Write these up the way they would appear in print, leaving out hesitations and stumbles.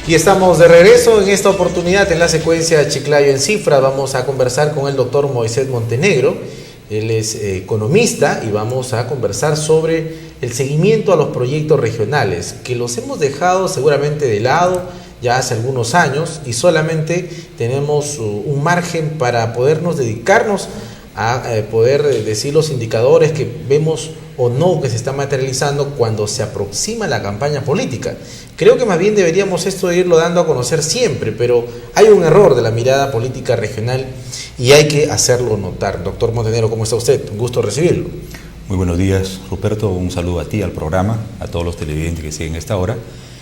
Y estamos de regreso en esta oportunidad en la secuencia Chiclayo en Cifra. Vamos a conversar con el doctor Moisés Montenegro. Él es economista y vamos a conversar sobre el seguimiento a los proyectos regionales, que los hemos dejado seguramente de lado ya hace algunos años y solamente tenemos un margen para podernos dedicarnos a poder decir los indicadores que vemos o no que se está materializando cuando se aproxima la campaña política. Creo que más bien deberíamos esto irlo dando a conocer siempre, pero hay un error de la mirada política regional y hay que hacerlo notar. Doctor Montenegro, ¿cómo está usted? Un gusto recibirlo. Muy buenos días, Ruperto. Un saludo a ti, al programa, a todos los televidentes que siguen esta hora.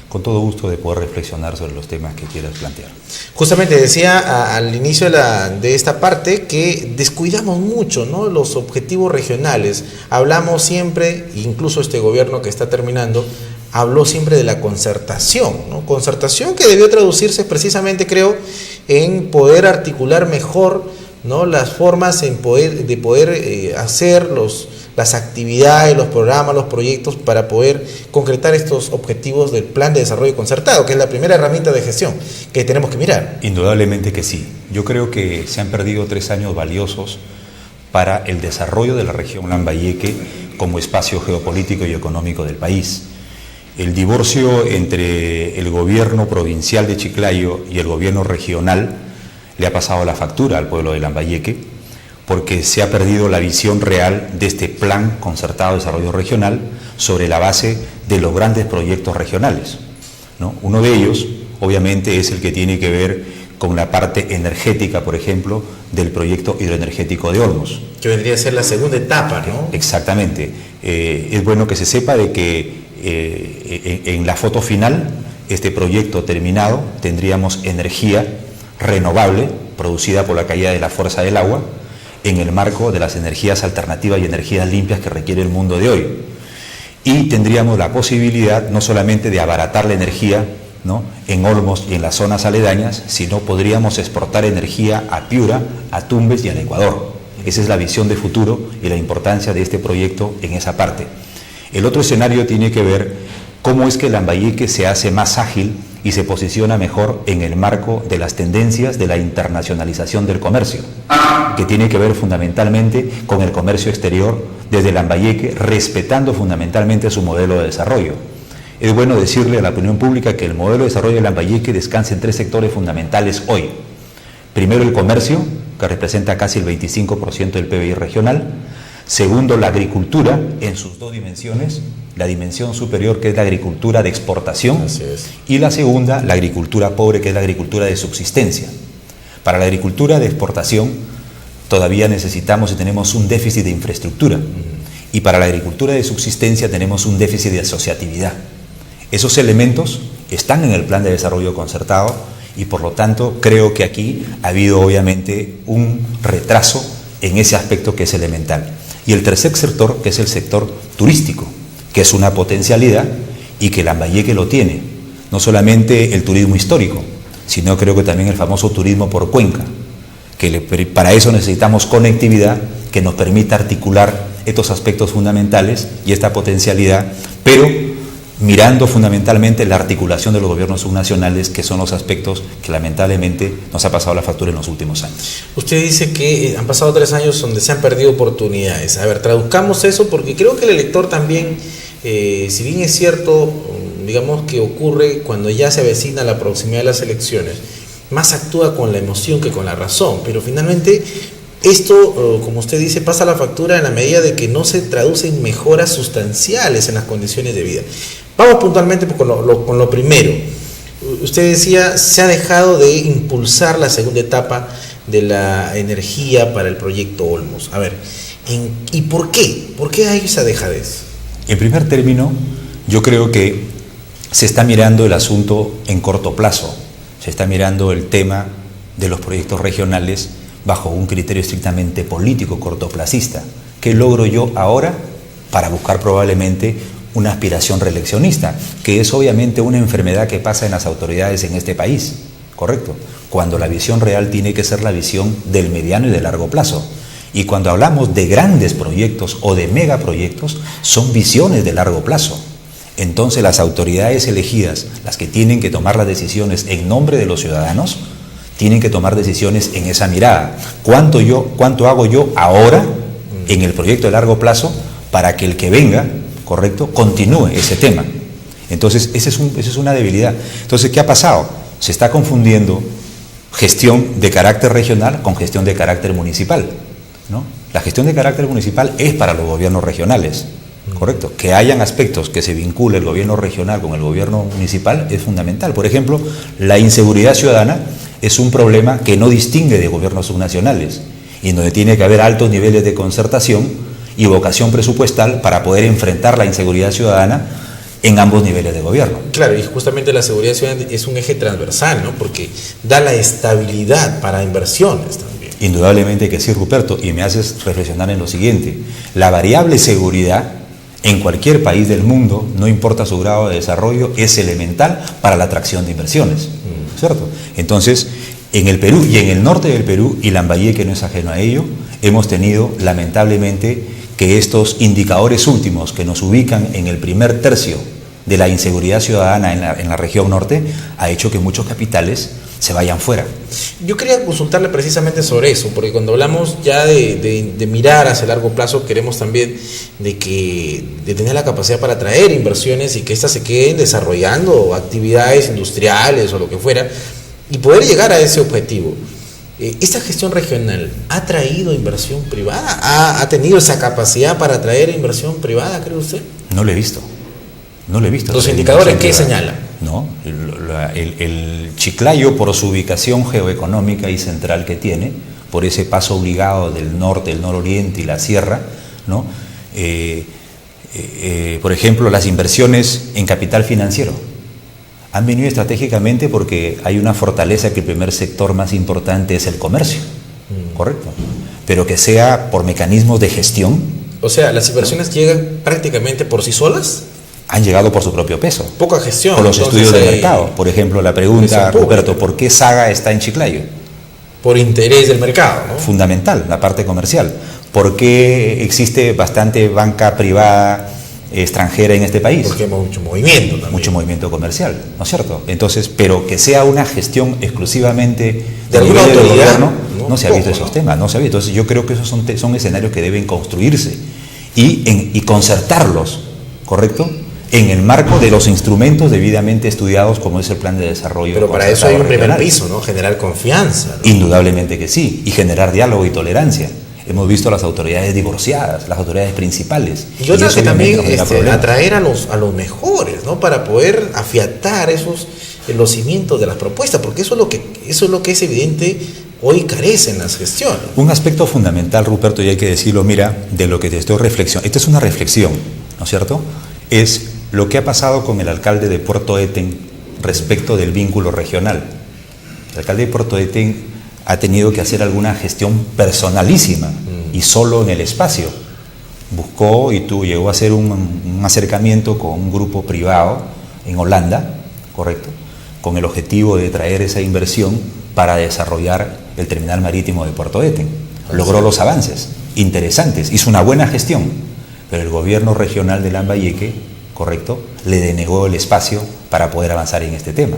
Con todo gusto de poder reflexionar sobre los temas que quieras plantear. Justamente decía al inicio de esta parte que descuidamos mucho, ¿no?, los objetivos regionales. Hablamos siempre, incluso este gobierno que está terminando, habló siempre de la concertación, ¿no? Concertación que debió traducirse precisamente, creo, en poder articular mejor, ¿no?, las formas de poder hacer las actividades, los programas, los proyectos para poder concretar estos objetivos del Plan de Desarrollo Concertado, que es la primera herramienta de gestión que tenemos que mirar. Indudablemente que sí. Yo creo que se han perdido 3 años valiosos para el desarrollo de la región Lambayeque como espacio geopolítico y económico del país. El divorcio entre el gobierno provincial de Chiclayo y el gobierno regional le ha pasado la factura al pueblo de Lambayeque, porque se ha perdido la visión real de este Plan Concertado de Desarrollo Regional sobre la base de los grandes proyectos regionales, ¿no? Uno de ellos, obviamente, es el que tiene que ver con la parte energética, por ejemplo, del proyecto hidroenergético de Olmos. Que vendría a ser la segunda etapa, ¿no? Exactamente. Es bueno que se sepa de que en la foto final, este proyecto terminado, tendríamos energía renovable producida por la caída de la fuerza del agua, en el marco de las energías alternativas y energías limpias que requiere el mundo de hoy. Y tendríamos la posibilidad no solamente de abaratar la energía, ¿no?, en Olmos y en las zonas aledañas, sino podríamos exportar energía a Piura, a Tumbes y al Ecuador. Esa es la visión de futuro y la importancia de este proyecto en esa parte. El otro escenario tiene que ver cómo es que Lambayeque se hace más ágil y se posiciona mejor en el marco de las tendencias de la internacionalización del comercio, que tiene que ver fundamentalmente con el comercio exterior desde Lambayeque, respetando fundamentalmente su modelo de desarrollo. Es bueno decirle a la opinión pública que el modelo de desarrollo de Lambayeque descansa en 3 sectores fundamentales hoy. Primero, el comercio, que representa casi el 25% del PBI regional. Segundo, la agricultura en sus 2 dimensiones, la dimensión superior, que es la agricultura de exportación, y la segunda, la agricultura pobre, que es la agricultura de subsistencia. Para la agricultura de exportación todavía necesitamos y tenemos un déficit de infraestructura, y para la agricultura de subsistencia tenemos un déficit de asociatividad. Esos elementos están en el Plan de Desarrollo Concertado y por lo tanto creo que aquí ha habido obviamente un retraso en ese aspecto que es elemental. Y el tercer sector, que es el sector turístico, que es una potencialidad y que Lambayeque lo tiene. No solamente el turismo histórico, sino creo que también el famoso turismo por cuenca, que para eso necesitamos conectividad que nos permita articular estos aspectos fundamentales y esta potencialidad, pero mirando fundamentalmente la articulación de los gobiernos subnacionales, que son los aspectos que lamentablemente nos ha pasado la factura en los últimos años. Usted dice que han pasado 3 años donde se han perdido oportunidades. A ver, traduzcamos eso, porque creo que el elector también, si bien es cierto, digamos que ocurre cuando ya se avecina la proximidad de las elecciones, más actúa con la emoción que con la razón, pero finalmente esto, como usted dice, pasa la factura en la medida de que no se traducen mejoras sustanciales en las condiciones de vida. Vamos puntualmente con lo primero. Usted decía, se ha dejado de impulsar la segunda etapa de la energía para el proyecto Olmos. A ver, ¿y por qué? ¿Por qué hay esa dejadez? En primer término, yo creo que se está mirando el asunto en corto plazo. Se está mirando el tema de los proyectos regionales bajo un criterio estrictamente político cortoplacista. ¿Qué logro yo ahora para buscar probablemente una aspiración reeleccionista? Que es obviamente una enfermedad que pasa en las autoridades en este país, ¿correcto? Cuando la visión real tiene que ser la visión del mediano y de largo plazo. Y cuando hablamos de grandes proyectos o de megaproyectos, son visiones de largo plazo. entonces las autoridades elegidas, las que tienen que tomar las decisiones en nombre de los ciudadanos, tienen que tomar decisiones en esa mirada. ¿Cuánto hago yo ahora en el proyecto de largo plazo para que el que venga, correcto, continúe ese tema? Entonces, esa es una debilidad. Entonces, ¿qué ha pasado? Se está confundiendo gestión de carácter regional con gestión de carácter municipal, ¿no? La gestión de carácter municipal es para los gobiernos regionales, correcto. Que hayan aspectos que se vincule el gobierno regional con el gobierno municipal es fundamental. Por ejemplo, la inseguridad ciudadana es un problema que no distingue de gobiernos subnacionales y donde tiene que haber altos niveles de concertación y vocación presupuestal para poder enfrentar la inseguridad ciudadana en ambos niveles de gobierno. Claro, y justamente la seguridad ciudadana es un eje transversal, ¿no? Porque da la estabilidad para inversiones también. Indudablemente que sí, Ruperto, y me haces reflexionar en lo siguiente: la variable seguridad en cualquier país del mundo, no importa su grado de desarrollo, es elemental para la atracción de inversiones, ¿cierto? Entonces, en el Perú y en el norte del Perú, y Lambayeque no es ajeno a ello, hemos tenido lamentablemente que estos indicadores últimos que nos ubican en el primer tercio de la inseguridad ciudadana en la región norte ha hecho que muchos capitales se vayan fuera. Yo quería consultarle precisamente sobre eso, porque cuando hablamos ya de mirar hacia largo plazo, queremos también de tener la capacidad para atraer inversiones y que éstas se queden desarrollando actividades industriales o lo que fuera, y poder llegar a ese objetivo. ¿Esta gestión regional ha traído inversión privada? ¿Ha tenido esa capacidad para atraer inversión privada, cree usted? No lo he visto. No lo he visto. ¿Los indicadores qué señalan? No, el Chiclayo, por su ubicación geoeconómica y central que tiene, por ese paso obligado del norte, el nororiente y la sierra, ¿no? Por ejemplo, las inversiones en capital financiero han venido estratégicamente porque hay una fortaleza que el primer sector más importante es el comercio, ¿correcto? Pero que sea por mecanismos de gestión. O sea, ¿las inversiones llegan prácticamente por sí solas? Han llegado por su propio peso. Poca gestión. Por los estudios de mercado. Por ejemplo, la pregunta, Roberto, ¿por qué Saga está en Chiclayo? Por interés del mercado, ¿no? Fundamental, la parte comercial. ¿Por qué existe bastante banca privada extranjera en este país? Porque hay mucho movimiento también. Mucho movimiento comercial, ¿no es cierto? Entonces, pero que sea una gestión exclusivamente de alguna autoridad, gobierno, no se ha visto esos temas, no se ha visto. Entonces, yo creo que esos son escenarios que deben construirse y concertarlos, ¿correcto? En el marco de los instrumentos debidamente estudiados como es el plan de desarrollo. Pero para eso hay un primer piso, ¿no? Generar confianza, ¿no? Indudablemente que sí, y generar diálogo y tolerancia. Hemos visto a las autoridades divorciadas, las autoridades principales. Y otra que también atraer a los mejores, ¿no? Para poder afiatar los cimientos de las propuestas, porque eso es lo que es evidente hoy carecen las gestiones. Un aspecto fundamental, Ruperto, y hay que decirlo, mira, de lo que te estoy reflexionando, esta es una reflexión, ¿no es cierto? Es lo que ha pasado con el alcalde de Puerto Eten respecto del vínculo regional. El alcalde de Puerto Eten ha tenido que hacer alguna gestión personalísima y solo en el espacio. Buscó y llegó a hacer un acercamiento con un grupo privado en Holanda, ¿correcto? Con el objetivo de traer esa inversión para desarrollar el terminal marítimo de Puerto Eten. Logró los avances interesantes, hizo una buena gestión, pero el gobierno regional de Lambayeque, ¿correcto?, le denegó el espacio para poder avanzar en este tema,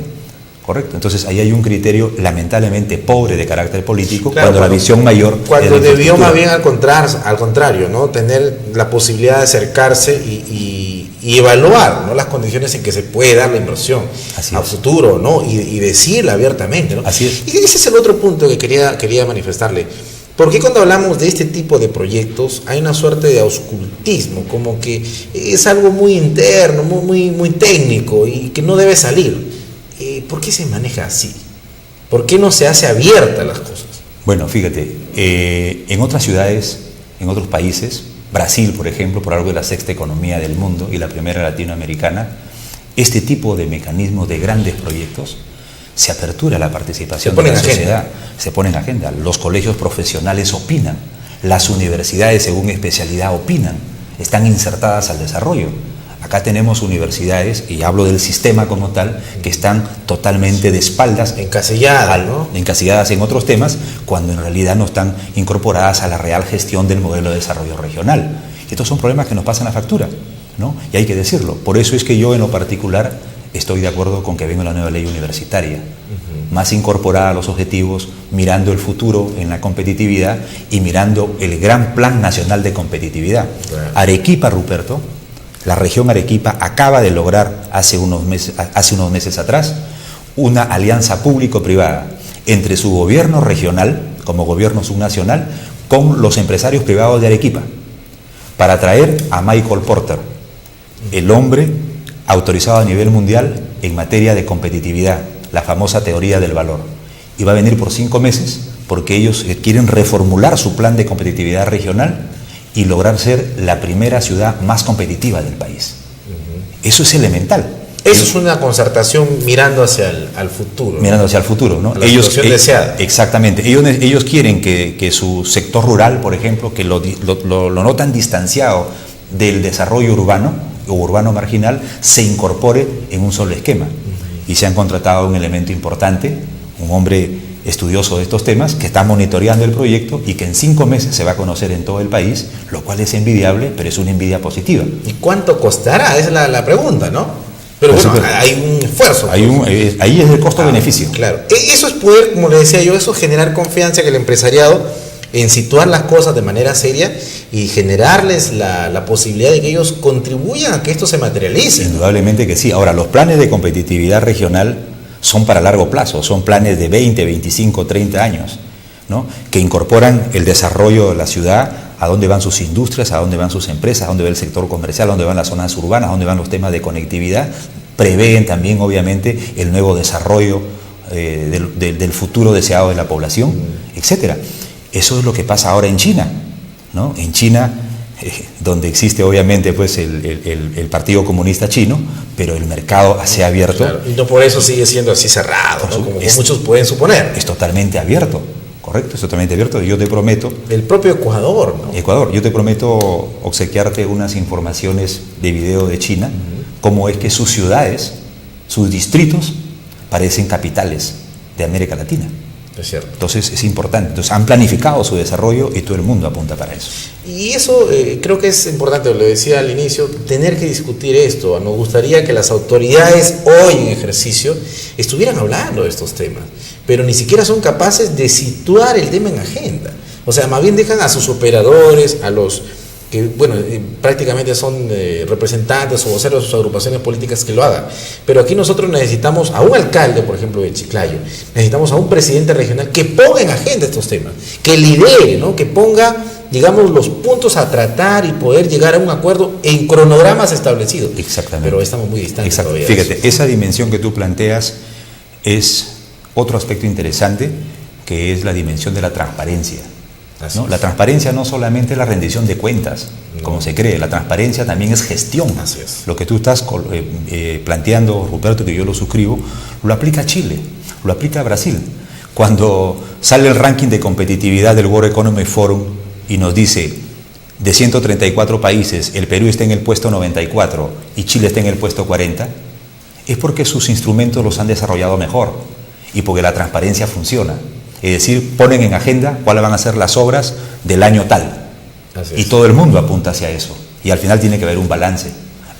¿correcto? Entonces ahí hay un criterio lamentablemente pobre de carácter político, claro, cuando la visión mayor... Cuando debió más bien al contrario, ¿no? Tener la posibilidad de acercarse y evaluar, ¿no?, las condiciones en que se puede dar la inversión a futuro, ¿no? Y decirla abiertamente, ¿no? Así es. Y ese es el otro punto que quería manifestarle. Porque cuando hablamos de este tipo de proyectos hay una suerte de auscultismo, como que es algo muy interno, muy técnico y que no debe salir. ¿Por qué se maneja así? ¿Por qué no se hace abierta las cosas? Bueno, fíjate, en otras ciudades, en otros países, Brasil, por ejemplo, por algo de la sexta economía del mundo y la primera latinoamericana, este tipo de mecanismos de grandes proyectos se apertura la participación de la sociedad, se pone en agenda. Los colegios profesionales opinan, las universidades según especialidad opinan, están insertadas al desarrollo. Acá tenemos universidades, y hablo del sistema como tal, que están totalmente de espaldas, encasilladas, ¿no? Encasilladas en otros temas, cuando en realidad no están incorporadas a la real gestión del modelo de desarrollo regional. Y estos son problemas que nos pasan la factura. ¿no? Y hay que decirlo. Por eso es que yo en lo particular estoy de acuerdo con que venga la nueva ley universitaria, más incorporada a los objetivos, mirando el futuro en la competitividad y mirando el gran plan nacional de competitividad. Arequipa, Ruperto, la región Arequipa acaba de lograr hace unos meses atrás una alianza público-privada entre su gobierno regional, como gobierno subnacional, con los empresarios privados de Arequipa, para traer a Michael Porter, el hombre autorizado a nivel mundial en materia de competitividad, la famosa teoría del valor. Y va a venir por 5 meses porque ellos quieren reformular su plan de competitividad regional y lograr ser la primera ciudad más competitiva del país. Eso es elemental. Eso es una concertación mirando hacia el futuro. Mirando hacia el futuro, ¿no? La situación deseada. Exactamente. Ellos quieren que su sector rural, por ejemplo, que lo notan distanciado del desarrollo urbano o urbano marginal, se incorpore en un solo esquema. Y se han contratado un elemento importante, un hombre estudioso de estos temas, que está monitoreando el proyecto y que en 5 meses se va a conocer en todo el país, lo cual es envidiable, pero es una envidia positiva. ¿Y cuánto costará? Esa es la pregunta, ¿no? Pero bueno, hay un esfuerzo. Ahí es el costo-beneficio. Claro. Eso es poder, como le decía yo, eso es generar confianza en el empresariado, en situar las cosas de manera seria y generarles la posibilidad de que ellos contribuyan a que esto se materialice. Indudablemente que sí. Ahora, los planes de competitividad regional son para largo plazo, son planes de 20, 25, 30 años, ¿no? Que incorporan el desarrollo de la ciudad, a dónde van sus industrias, a dónde van sus empresas, a dónde va el sector comercial, a dónde van las zonas urbanas, a dónde van los temas de conectividad. Prevén también, obviamente, el nuevo desarrollo del futuro deseado de la población, etcétera. Eso es lo que pasa ahora en China, ¿no? En China, donde existe obviamente pues el Partido Comunista Chino, pero el mercado se ha abierto. Claro, y no por eso sigue siendo así cerrado, ¿no? Como muchos pueden suponer. Es totalmente abierto, correcto, es totalmente abierto. Yo te prometo... El propio Ecuador, ¿no? Ecuador, yo te prometo obsequiarte unas informaciones de video de China, cómo es que sus ciudades, sus distritos, parecen capitales de América Latina. Es cierto. Entonces es importante. Entonces han planificado su desarrollo y todo el mundo apunta para eso. Y eso creo que es importante, lo decía al inicio, tener que discutir esto. Nos gustaría que las autoridades hoy en ejercicio estuvieran hablando de estos temas, pero ni siquiera son capaces de situar el tema en agenda. O sea, más bien dejan a sus operadores, a los que, bueno, prácticamente son representantes o voceros de sus agrupaciones políticas que lo hagan. Pero aquí nosotros necesitamos a un alcalde, por ejemplo, de Chiclayo, necesitamos a un presidente regional que ponga en agenda estos temas, que lidere, ¿no? Que ponga, digamos, los puntos a tratar y poder llegar a un acuerdo en cronogramas establecidos. Exactamente. Pero estamos muy distantes todavía. Fíjate, esa dimensión que tú planteas es otro aspecto interesante, que es la dimensión de la transparencia. ¿No? La transparencia no solamente es la rendición de cuentas, como se cree, la transparencia también es gestión. Así es. Lo que tú estás planteando, Ruperto, que yo lo suscribo, lo aplica a Chile, lo aplica a Brasil. Cuando sale el ranking de competitividad del World Economic Forum y nos dice, de 134 países, el Perú está en el puesto 94 y Chile está en el puesto 40, es porque sus instrumentos los han desarrollado mejor y porque la transparencia funciona. Es decir, ponen en agenda cuáles van a ser las obras del año tal. Y todo el mundo apunta hacia eso. Y al final tiene que haber un balance.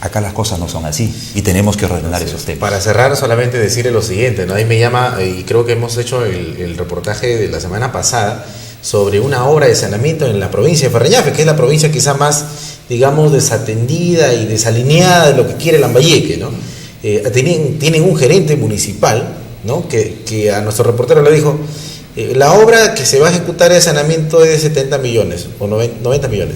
Acá las cosas no son así y tenemos que ordenar esos temas. Para cerrar, solamente decirle lo siguiente, ¿no? Ahí me llama, y creo que hemos hecho el reportaje de la semana pasada sobre una obra de saneamiento en la provincia de Ferreñafe, que es la provincia quizá más, digamos, desatendida y desalineada de lo que quiere Lambayeque, ¿no? Tienen un gerente municipal, ¿no? que a nuestro reportero le dijo, la obra que se va a ejecutar de saneamiento es de 70 millones o 90 millones,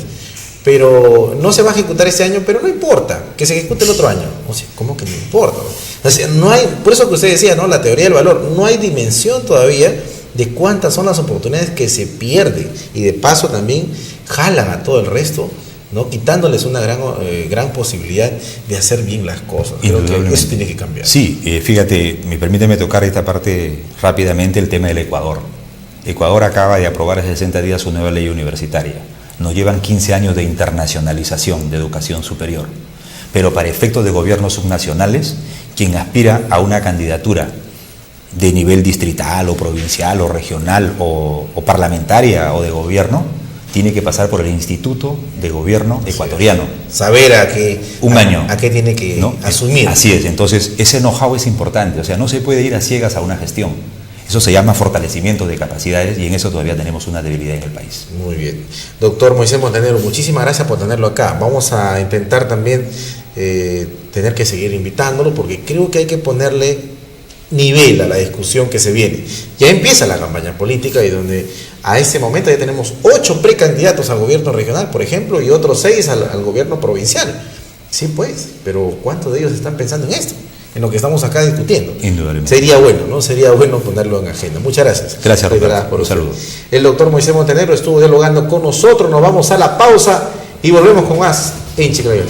pero no se va a ejecutar este año, pero no importa, que se ejecute el otro año. O sea, ¿cómo que no importa? O sea, no hay, por eso que usted decía, ¿no? La teoría del valor, no hay dimensión todavía de cuántas son las oportunidades que se pierden y de paso también jalan a todo el resto, ¿no? Quitándoles una gran posibilidad de hacer bien las cosas. Creo que eso tiene que cambiar. Sí, fíjate, permíteme tocar esta parte rápidamente, el tema del Ecuador. Ecuador acaba de aprobar hace 60 días su nueva ley universitaria. Nos llevan 15 años de internacionalización de educación superior. Pero para efectos de gobiernos subnacionales, quien aspira a una candidatura de nivel distrital o provincial o regional o parlamentaria o de gobierno, tiene que pasar por el Instituto de Gobierno ecuatoriano. Saber a qué, un año, a qué tiene que, ¿no?, asumir. Así es, entonces ese know-how es importante, o sea, no se puede ir a ciegas a una gestión. Eso se llama fortalecimiento de capacidades y en eso todavía tenemos una debilidad en el país. Muy bien. Doctor Moisés Montenegro, muchísimas gracias por tenerlo acá. Vamos a intentar también tener que seguir invitándolo porque creo que hay que ponerle nivel a la discusión que se viene. Ya empieza la campaña política y donde a este momento ya tenemos 8 precandidatos al gobierno regional, por ejemplo, y otros 6 al gobierno provincial. Sí, pues, pero ¿cuántos de ellos están pensando en esto? En lo que estamos acá discutiendo. Indudablemente. Sería bueno, ¿no? Sería bueno ponerlo en agenda. Muchas gracias. Gracias, Roberto. Por un saludo. El doctor Moisés Montenegro estuvo dialogando con nosotros. Nos vamos a la pausa y volvemos con más en Chiclayo.